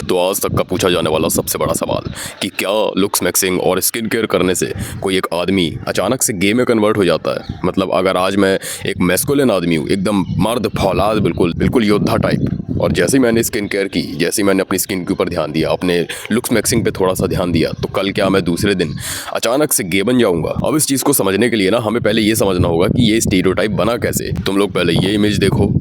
तो आज तक का पूछा जाने वाला सबसे बड़ा सवाल कि क्या लुक्स मैक्सिंग और स्किन केयर करने से कोई एक आदमी अचानक से गे में कन्वर्ट हो जाता है। मतलब अगर आज मैं एक मैस्कुलिन आदमी हूँ, एकदम मर्द फौलाद, बिल्कुल बिल्कुल योद्धा टाइप, और जैसे ही मैंने स्किन केयर की, जैसे ही मैंने अपनी स्किन के ऊपर ध्यान दिया, अपने लुक्स मैक्सिंग पे थोड़ा सा ध्यान दिया, तो कल क्या मैं दूसरे दिन अचानक से गे बन जाऊंगा? अब इस चीज़ को समझने के लिए ना हमें पहले ये समझना होगा कि ये स्टीरियोटाइप बना कैसे। तुम लोग पहले ये इमेज देखो,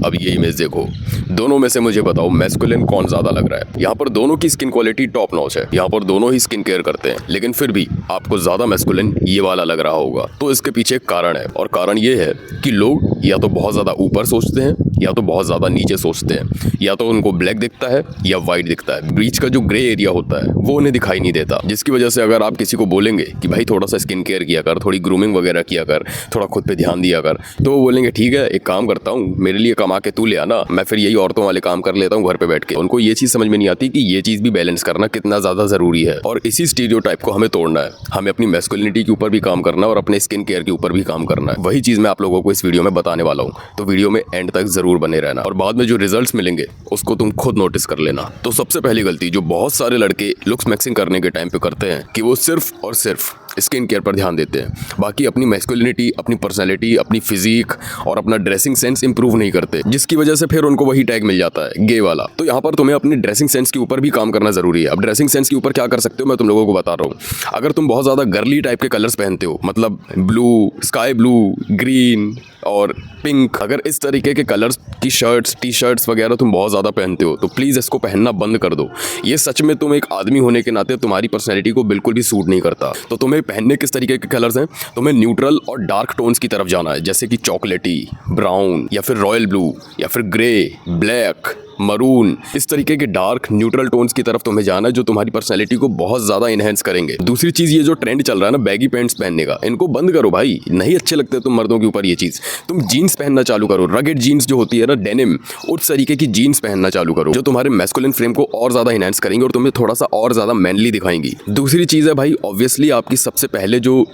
अब ये इमेज देखो, दोनों में से मुझे बताओ मैस्कुलिन कौन ज़्यादा लग रहा है। यहाँ पर दोनों की स्किन क्वालिटी टॉप नॉच है, यहाँ पर दोनों ही स्किन केयर करते हैं, लेकिन फिर भी आपको ज़्यादा मैस्कुलिन ये वाला लग रहा होगा। तो इसके पीछे एक कारण है, और कारण ये है कि लोग या तो बहुत ज़्यादा ऊपर सोचते हैं या तो बहुत ज़्यादा नीचे सोचते हैं। या तो उनको ब्लैक दिखता है या वाइट दिखता है, बीच का जो ग्रे एरिया होता है वो उन्हें दिखाई नहीं देता। जिसकी वजह से अगर आप किसी को बोलेंगे कि भाई थोड़ा सा स्किन केयर किया कर, थोड़ी ग्रूमिंग वगैरह किया कर, थोड़ा खुद पे ध्यान दिया कर, तो वो बोलेंगे ठीक है, एक काम करता हूँ, मेरे लिए कमा के तू ले आना, मैं फिर यही औरतों वाले काम कर लेता हूँ घर पे बैठ के। उनको ये चीज़ समझ में नहीं आती कि ये चीज़ भी बैलेंस करना कितना ज़्यादा ज़रूरी है, और इसी स्टीरियोटाइप को हमें तोड़ना है। हमें अपनी मैस्कुलिनिटी के ऊपर भी काम करना है और अपने स्किन केयर के ऊपर भी काम करना है। वही चीज़ मैं आप लोगों को इस वीडियो में बताने वाला हूँ, तो वीडियो में एंड तक जरूर बने रहना, और बाद में जो रिजल्ट्स मिलेंगे उसको तुम खुद नोटिस कर लेना। तो सबसे पहली गलती जो बहुत सारे लड़के लुक्स मैक्सिंग करने के टाइम पे करते हैं कि वो सिर्फ और सिर्फ स्किन केयर पर ध्यान देते हैं, बाकी अपनी मैस्कुलिनिटी, अपनी पर्सनैलिटी, अपनी फिजिक और अपना ड्रेसिंग सेंस इंप्रूव नहीं करते, जिसकी वजह से फिर उनको वही टैग मिल जाता है गे वाला। तो यहाँ पर तुम्हें अपनी ड्रेसिंग सेंस के ऊपर भी काम करना जरूरी है। अब ड्रेसिंग सेंस के ऊपर क्या कर सकते हो मैं तुम लोगों को बता रहा हूँ। अगर तुम बहुत ज़्यादा गर्ली टाइप के कलर्स पहनते हो, मतलब ब्लू, स्काई ब्लू, ग्रीन और पिंक, अगर इस तरीके के कलर्स की शर्ट्स, टी शर्ट्स वगैरह तुम बहुत ज़्यादा पहनते हो, तो प्लीज़ इसको पहनना बंद कर दो। ये सच में तुम एक आदमी होने के नाते तुम्हारी पर्सनैलिटी को बिल्कुल भी सूट नहीं करता। तो तुम्हें पहनने किस तरीके के कलर्स हैं, तुम्हें न्यूट्रल और डार्क टोन्स की तरफ जाना है, जैसे कि चॉकलेटी, ब्राउन, या फिर रॉयल ब्लू, या फिर ग्रे, ब्लैक, मरून, इस तरीके के डार्क न्यूट्रल टोन्स की तरफ तुम्हें जाना है, जो तुम्हारी पर्सनैलिटी को बहुत ज़्यादा इनहेंस करेंगे। दूसरी चीज़, ये जो ट्रेंड चल रहा है ना बैगी पैंट्स पहनने का, इनको बंद करो भाई, नहीं अच्छे लगते तुम मर्दों के ऊपर ये चीज़। तुम जीन्स पहनना चालू करो, रगेड जीन्स जो होती है ना, डेनिम, उस तरीके की जीन्स पहनना चालू करो, जो तुम्हारे मैस्कुलिन फ्रेम को और ज़्यादा इनहेंस करेंगी और तुम्हें थोड़ा सा और ज़्यादा मैनली दिखाएंगी। दूसरी चीज़ है भाई, ऑब्वियसली आपकी सबसे पहले जो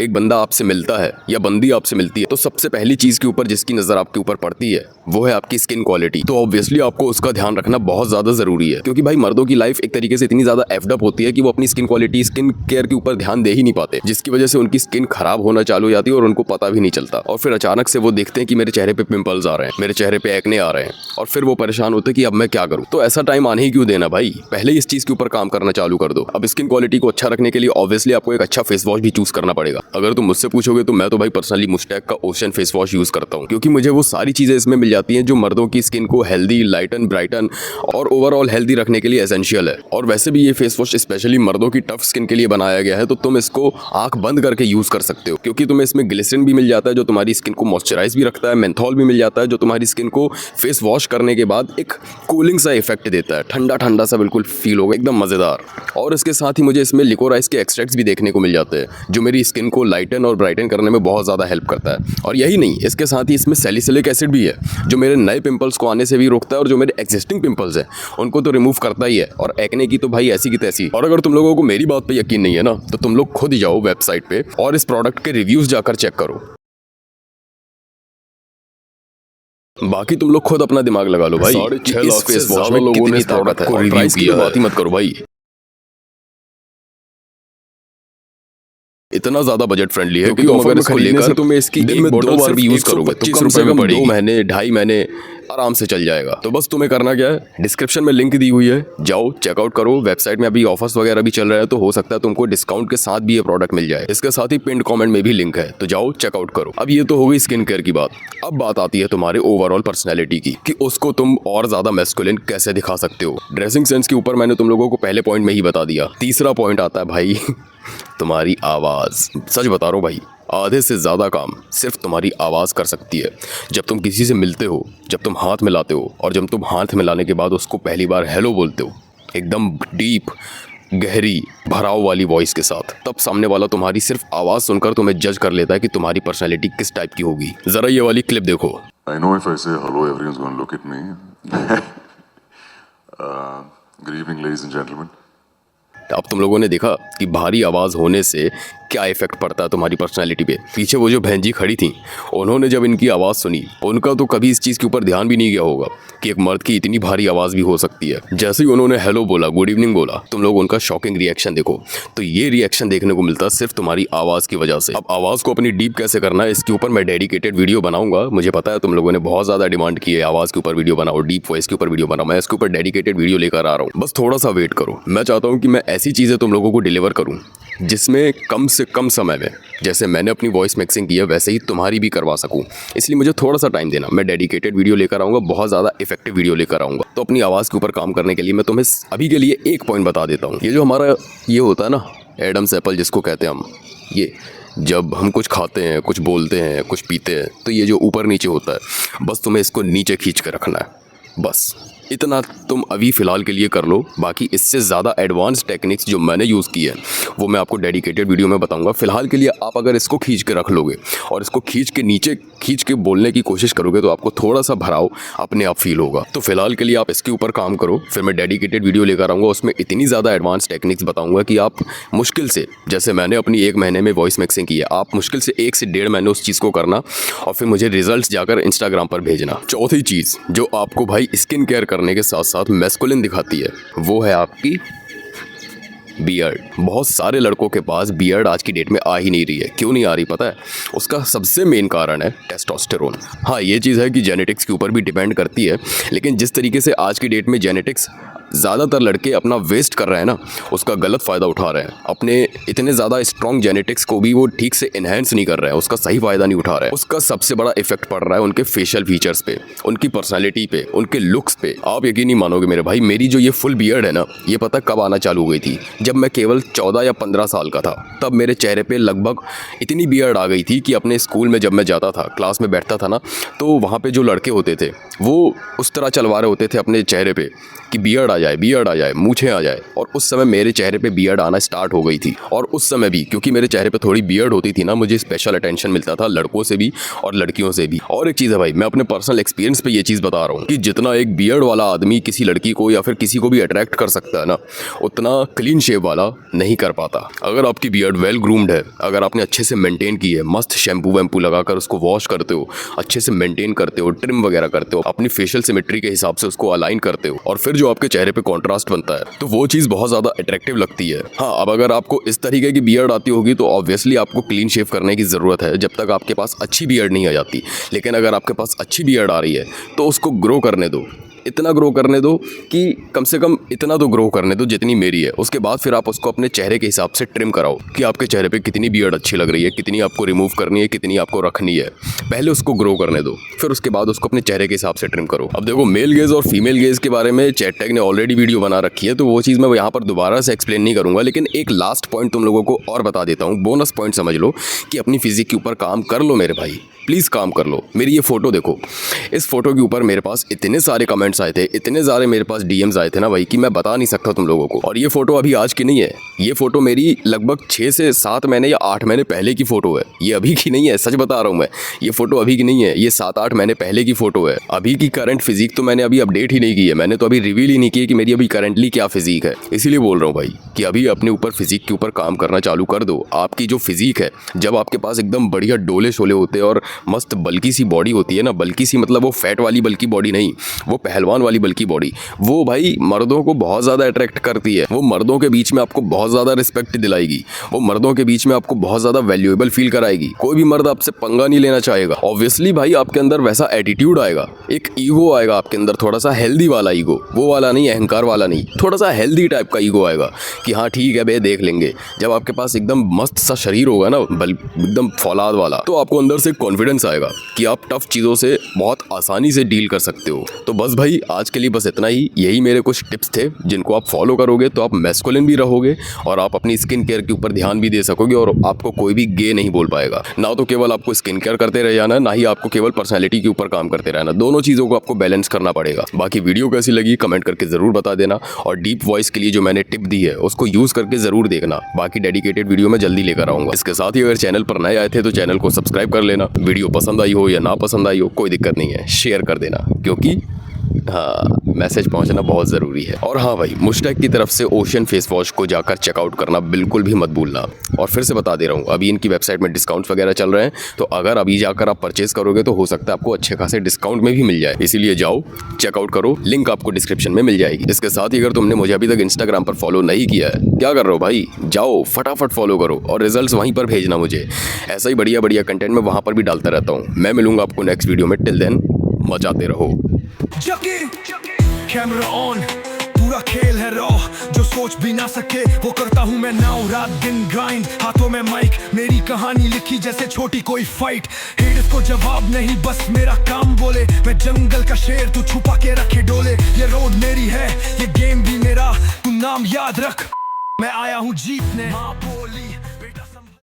एक बंदा आपसे मिलता है या बंदी आपसे मिलती है, तो सबसे पहली चीज़ के ऊपर जिसकी नज़र आपके ऊपर पड़ती है वो है आपकी स्किन क्वालिटी। तो ऑब्वियसली आपको उसका ध्यान रखना बहुत ज़्यादा ज़रूरी है, क्योंकि भाई मर्दों की लाइफ एक तरीके से इतनी ज़्यादा एफ्ड अप होती है कि वो अपनी स्किन क्वालिटी, स्किन केयर के ऊपर ध्यान दे ही नहीं पाते, जिसकी वजह से उनकी स्किन खराब होना चालू हो जाती है और उनको पता भी नहीं चलता। और फिर अचानक से वो देखते हैं कि मेरे चेहरे पे पिंपल्स आ रहे हैं, मेरे चेहरे पे एक्ने आ रहे हैं, और फिर वो परेशान होते हैं कि अब मैं क्या करूँ। तो ऐसा टाइम आने ही क्यों देना भाई, पहले इस चीज़ के ऊपर काम करना चालू कर दो। अब स्किन क्वालिटी को अच्छा रखने के लिए ऑब्वियसली आपको एक अच्छा फेस वॉश भी चूज करना पड़ेगा। अगर तुम मुझसे पूछोगे तो मैं तो भाई पर्सनली मुस्टैक का ओशन फेस वॉश यूज करता हूँ, क्योंकि मुझे वो सारी चीज़ें इसमें मिल जाती हैं जो मर्दों की स्किन को हेल्दी, लाइटन, ब्राइटन और ओवरऑल हेल्दी रखने के लिए एसेंशियल है। और वैसे भी ये फेस वॉश स्पेशली मर्दों की टफ स्किन के लिए बनाया गया है, तो तुम इसको आंख बंद करके यूज कर सकते हो, क्योंकि तुम्हें इसमें ग्लिसरीन भी मिल जाता है जो तुम्हारी स्किन को मॉइस्चराइज भी रखता है, मेंथॉल भी मिल जाता है जो तुम्हारी स्किन को फेस वॉश करने के बाद एक कूलिंग सा इफेक्ट देता है, ठंडा ठंडा सा बिल्कुल फील होगा, एकदम मजेदार। और इसके साथ ही मुझे इसमें लिकोराइस के एक्सट्रैक्ट्स भी देखने को मिल जाते हैं, जो मेरी स्किन को लाइटन और ब्राइटन करने में बहुत ज़्यादा हेल्प करता है। और यही नहीं, इसके साथ ही इसमें सैलिसिलिक एसिड भी है, जो मेरे नए पिंपल्स को आने से भी रोकता है, और जो मेरे एग्जिस्टिंग पिंपल्स हैं उनको तो रिमूव करता ही है, और एक्ने की तो भाई ऐसी की तैसी। और अगर तुम लोगों को मेरी बात पे यकीन नहीं है ना, तो तुम लोग खुद ही जाओ वेबसाइट पे और इस प्रोडक्ट के रिव्यूज जाकर चेक करो। बाकी तुम लोग खुद अपना दिमाग लगा लो भाई, 6.5 लाख से ज्यादा लोगों ने इस प्रोडक्ट को रिव्यू किया है। बात ही मत करो भाई, इतना ज्यादा बजट फ्रेंडली है कि तुम अगर इसको लेकर तुम्हें इसकी दिन में 2 बार भी यूज करोगे तो कम से कम 2 महीने, 2.5 महीने आराम से चल जाएगा। तो बस तुम्हें करना क्या है, डिस्क्रिप्शन में लिंक दी हुई है, जाओ चेकआउट करो। वेबसाइट में अभी ऑफर्स वगैरह भी चल रहे हैं, तो हो सकता है तुमको डिस्काउंट के साथ भी ये प्रोडक्ट मिल जाए। इसके साथ ही पिन कमेंट में भी लिंक है, तो जाओ चेकआउट करो। अब ये तो हो गई स्किन केयर की बात। अब बात आती है तुम्हारे ओवरऑल पर्सनैलिटी की, कि उसको तुम और ज्यादा मैस्कुलिन कैसे दिखा सकते हो। ड्रेसिंग सेंस के ऊपर मैंने तुम लोगों को पहले पॉइंट में ही बता दिया। तीसरा पॉइंट आता है भाई तुम्हारी आवाज़। सच बता रहा हूँ भाई, आधे से ज़्यादा काम सिर्फ तुम्हारी आवाज़ कर सकती है। जब तुम किसी से मिलते हो, जब तुम हाथ मिलाते हो, और जब तुम हाथ मिलाने के बाद उसको पहली बार हेलो बोलते हो, एकदम डीप, गहरी, भराव वाली वॉइस के साथ, तब सामने वाला तुम्हारी सिर्फ आवाज़ सुनकर तुम्हें जज कर लेता है कि तुम्हारी पर्सनैलिटी किस टाइप की होगी। ज़रा ये वाली क्लिप देखो। I know if I say hello, everyone's going to look at me. Good evening, ladies and gentlemen. अब तुम लोगों ने देखा कि भारी आवाज़ होने से क्या इफेक्ट पड़ता है तुम्हारी पर्सनैलिटी पे। पीछे वो जो बहन जी खड़ी थी, उन्होंने जब इनकी आवाज़ सुनी, उनका तो कभी इस चीज़ के ऊपर ध्यान भी नहीं गया होगा कि एक मर्द की इतनी भारी आवाज़ भी हो सकती है। जैसे ही उन्होंने हेलो बोला, गुड इवनिंग बोला, तुम लोग उनका शॉकिंग रिएक्शन देखो। तो ये रिएक्शन देखने को मिलता सिर्फ तुम्हारी आवाज़ की वजह से। अब आवाज़ को अपनी डीप कैसे करना है, इसके ऊपर मैं डेडिकेटेड वीडियो बनाऊंगा। मुझे पता है तुम लोगों ने बहुत ज़्यादा डिमांड की है आवाज़ के ऊपर वीडियो बनाओ, डीप वॉइस के ऊपर वीडियो बनाओ। मैं इसके ऊपर डेडिकेटेड वीडियो लेकर आ रहा हूँ, बस थोड़ा सा वेट करो। मैं चाहता हूँ कि मैं ऐसी चीज़ें तुम लोगों को डिलीवर करूँ जिसमें कम से कम समय में, जैसे मैंने अपनी वॉइस मिक्सिंग की है वैसे ही तुम्हारी भी करवा सकूं। इसलिए मुझे थोड़ा सा टाइम देना। मैं डेडिकेटेड वीडियो लेकर आऊँगा, बहुत ज़्यादा इफेक्टिव वीडियो लेकर आऊँगा। तो अपनी आवाज़ के ऊपर काम करने के लिए मैं तुम्हें अभी के लिए एक पॉइंट बता देता हूँ। ये जो हमारा ये होता है ना, एडम्स एप्पल जिसको कहते हैं हम, ये जब हम कुछ खाते हैं, कुछ बोलते हैं, कुछ पीते हैं, तो ये जो ऊपर नीचे होता है, बस तुम्हें इसको नीचे खींच कर रखना है। बस इतना तुम अभी फ़िलहाल के लिए कर लो। बाकी इससे ज़्यादा एडवांस टेक्निक्स जो मैंने यूज़ की है वो मैं आपको डेडिकेटेड वीडियो में बताऊंगा। फ़िलहाल के लिए आप अगर इसको खींच के रख लोगे और इसको खींच के नीचे खींच के बोलने की कोशिश करोगे तो आपको थोड़ा सा भराव अपने आप फील होगा। तो फ़िलहाल के लिए आप इसके ऊपर काम करो, फिर मैं डेडिकेटेड वीडियो लेकर आऊँगा। उसमें इतनी ज़्यादा एडवांस टेक्निक्स बताऊँगा कि आप मुश्किल से, जैसे मैंने अपनी 1 महीने में वॉइस मिक्सिंग की है, आप मुश्किल से 1 से 1.5 महीने उस चीज़ को करना और फिर मुझे रिजल्ट्स जाकर इंस्टाग्राम पर भेजना। चौथी चीज़ जो आपको भाई स्किन केयर करने के साथ साथ मैस्कुलिन दिखाती है वो है आपकी बियर्ड। बहुत सारे लड़कों के पास बियर्ड आज की डेट में आ ही नहीं रही है। क्यों नहीं आ रही पता है? उसका सबसे मेन कारण है टेस्टोस्टेरोन। हाँ, ये चीज़ है कि जेनेटिक्स के ऊपर भी डिपेंड करती है, लेकिन जिस तरीके से आज की डेट में जेनेटिक्स ज़्यादातर लड़के अपना वेस्ट कर रहे हैं ना, उसका गलत फ़ायदा उठा रहे हैं। अपने इतने ज़्यादा स्ट्रॉन्ग जेनेटिक्स को भी वो ठीक से इन्हेंस नहीं कर रहे हैं, उसका सही फ़ायदा नहीं उठा रहे हैं। उसका सबसे बड़ा इफेक्ट पड़ रहा है उनके फेशियल फीचर्स पे, उनकी पर्सनैलिटी पे, उनके लुक्स पे। आप यकीन नहीं मानोगे मेरे भाई, मेरी जो ये फुल बियर्ड है ना, ये पता कब आना चालू हो गई थी? जब मैं केवल 14 या 15 साल का था, तब मेरे चेहरे पे लगभग इतनी बियर्ड आ गई थी कि अपने स्कूल में जब मैं जाता था, क्लास में बैठता था ना, तो वहाँ पे जो लड़के होते थे वो उस तरह चलवा रहे होते थे अपने चेहरे पे कि बियर्ड आ जाए, बियर्ड आ जाए, मूछें आ जाए। और उस समय मेरे चेहरे पे बियर्ड आना स्टार्ट हो गई थी। और उस समय भी क्योंकि मेरे चेहरे पे थोड़ी बियर्ड होती थी ना, मुझे स्पेशल अटेंशन मिलता था लड़कों से भी और लड़कियों से भी। और एक चीज़ है भाई, मैं अपने पर्सनल एक्सपीरियंस पे ये चीज़ बता रहा हूँ कि जितना एक बियर्ड वाला आदमी किसी लड़की को या फिर किसी को भी अट्रैक्ट कर सकता है ना, उतना क्लीन शेव वाला नहीं कर पाता। अगर आपकी बियर्ड वेल ग्रूम्ड है, अगर आपने अच्छे से मेंटेन की है, मस्त शैम्पू वैम्पू लगाकर उसको वॉश करते हो, अच्छे से मेंटेन करते हो, ट्रिम वगैरह करते हो, अपनी फेशियल सिमेट्री के हिसाब से उसको अलाइन करते हो, और फिर जो आपके चेहरे पे कॉन्ट्रास्ट बनता है, तो वो चीज़ बहुत ज़्यादा अट्रैक्टिव लगती है। हाँ, अब अगर आपको इस तरीके की बियर्ड आती होगी तो ऑब्वियसली आपको क्लीन शेव करने की ज़रूरत है जब तक आपके पास अच्छी बियर्ड नहीं आ जाती। लेकिन अगर आपके पास अच्छी बियर्ड आ रही है तो उसको ग्रो करने दो, इतना ग्रो करने दो कि कम से कम इतना तो ग्रो करने दो जितनी मेरी है। उसके बाद फिर आप उसको अपने चेहरे के हिसाब से ट्रिम कराओ कि आपके चेहरे पे कितनी बियर्ड अच्छी लग रही है, कितनी आपको रिमूव करनी है, कितनी आपको रखनी है। पहले उसको ग्रो करने दो, फिर उसके बाद उसको अपने चेहरे के हिसाब से ट्रिम करो। अब देखो, मेल गेज और फीमेल गेज के बारे में चैट टैग ने ऑलरेडी वीडियो बना रखी है, तो वो चीज़ मैं यहाँ पर दोबारा से एक्सप्लेन नहीं करूँगा। लेकिन एक लास्ट पॉइंट तुम लोगों को और बता देता हूँ, बोनस पॉइंट समझ लो कि अपनी फिजिक के ऊपर काम कर लो मेरे भाई, प्लीज़ काम कर लो। मेरी ये फ़ोटो देखो, इस फोटो के ऊपर मेरे पास इतने सारे कमेंट्स आए थे, इतने सारे मेरे पास डीएम्स आए थे ना भाई कि मैं बता नहीं सकता तुम लोगों को। और ये फ़ोटो अभी आज की नहीं है, ये फ़ोटो मेरी लगभग 6 से 7 महीने या 8 महीने पहले की फ़ोटो है। ये अभी की नहीं है, सच बता रहा हूँ मैं, ये फ़ोटो अभी की नहीं है, ये 7-8 महीने पहले की फ़ोटो है। अभी की करंट फिजिक तो मैंने अभी अपडेट ही नहीं की है, मैंने तो अभी रिवील ही नहीं की है कि मेरी अभी करंटली क्या फिजिक है। इसीलिए बोल रहा हूँ भाई कि अभी अपने ऊपर फिजिक के ऊपर काम करना चालू कर दो। आपकी जो फिजिक है, जब आपके पास एकदम बढ़िया डोले शोले होते हैं और मस्त बल्कि सी बॉडी होती है ना, बल्कि सी मतलब वो फैट वाली बल्कि बॉडी नहीं, वो पहलवान वाली बल्कि बॉडी, वो भाई मर्दों को बहुत ज़्यादा अट्रैक्ट करती है। वो मर्दों के बीच में आपको बहुत ज़्यादा रिस्पेक्ट दिलाएगी, वो मर्दों के बीच में आपको बहुत ज़्यादा वैल्यूएबल फील कराएगी। कोई भी मर्द आपसे पंगा नहीं लेना चाहेगा। ऑब्वियसली भाई आपके अंदर वैसा एटीट्यूड आएगा, एक ईगो आएगा आपके अंदर, थोड़ा सा हेल्दी वाला ईगो, वो वाला नहीं, अहंकार वाला नहीं, थोड़ा सा हेल्दी टाइप का ईगो आएगा कि हाँ ठीक है बे, देख लेंगे। जब आपके पास एकदम मस्त सा शरीर होगा ना, एकदम फौलाद वाला, तो आपको अंदर से कॉन्फिडेंस आएगा कि आप टफ चीज़ों से बहुत आसानी से डील कर सकते हो। तो बस भाई आज के लिए बस इतना ही। यही मेरे कुछ टिप्स थे जिनको आप फॉलो करोगे तो आप मैस्कुलिन भी रहोगे और आप अपनी स्किन केयर के ऊपर ध्यान भी दे सकोगे और आपको कोई भी गे नहीं बोल पाएगा। ना तो केवल आपको स्किन केयर करते रह जाना, ना ही आपको केवल पर्सनैलिटी के ऊपर काम करते रहना, दोनों चीज़ों को आपको बैलेंस करना पड़ेगा। बाकी वीडियो कैसी लगी कमेंट करके ज़रूर बता देना, और डीप वॉइस के लिए जो मैंने टिप दी है उसको यूज़ करके ज़रूर देखना। बाकी डेडिकेटेड वीडियो मैं जल्दी लेकर आऊँगा। इसके साथ ही अगर चैनल पर नए आए थे तो चैनल को सब्सक्राइब कर लेना। वीडियो पसंद आई हो या ना पसंद आई हो कोई दिक्कत नहीं है, शेयर कर देना, क्योंकि हाँ, मैसेज पहुंचना बहुत ज़रूरी है। और हाँ भाई, मुश्टैक की तरफ से ओशन फेस वॉश को जाकर चेकआउट करना बिल्कुल भी मत भूलना। और फिर से बता दे रहा हूँ, अभी इनकी वेबसाइट में डिस्काउंट्स वगैरह चल रहे हैं, तो अगर अभी जाकर आप परचेज करोगे तो हो सकता है आपको अच्छे खासे डिस्काउंट में भी मिल जाए। इसीलिए जाओ, चेकआउट करो, लिंक आपको डिस्क्रिप्शन में मिल जाएगी। इसके साथ ही अगर तुमने मुझे अभी तक इंस्टाग्राम पर फॉलो नहीं किया है, क्या कर रहे हो भाई, जाओ फटाफट फॉलो करो और रिजल्ट्स वहीं पर भेजना मुझे। ऐसा ही बढ़िया बढ़िया कंटेंट मैं वहाँ पर भी डालता रहता हूँ। मैं मिलूंगा आपको नेक्स्ट वीडियो में। टिल देन मचाते रहो। कैमरा ऑन, पूरा खेल है रॉ, जो सोच भी ना सके वो करता हूँ मैं नाउ, रात दिन ग्राइंड, हाथों में माइक, मेरी कहानी लिखी जैसे छोटी कोई फाइट। हेटर्स को जवाब नहीं, बस मेरा काम बोले, मैं जंगल का शेर, तू छुपा के रखे डोले। ये रोड मेरी है, ये गेम भी मेरा, तू नाम याद रख, मैं आया हूँ जीतने। माँ बोली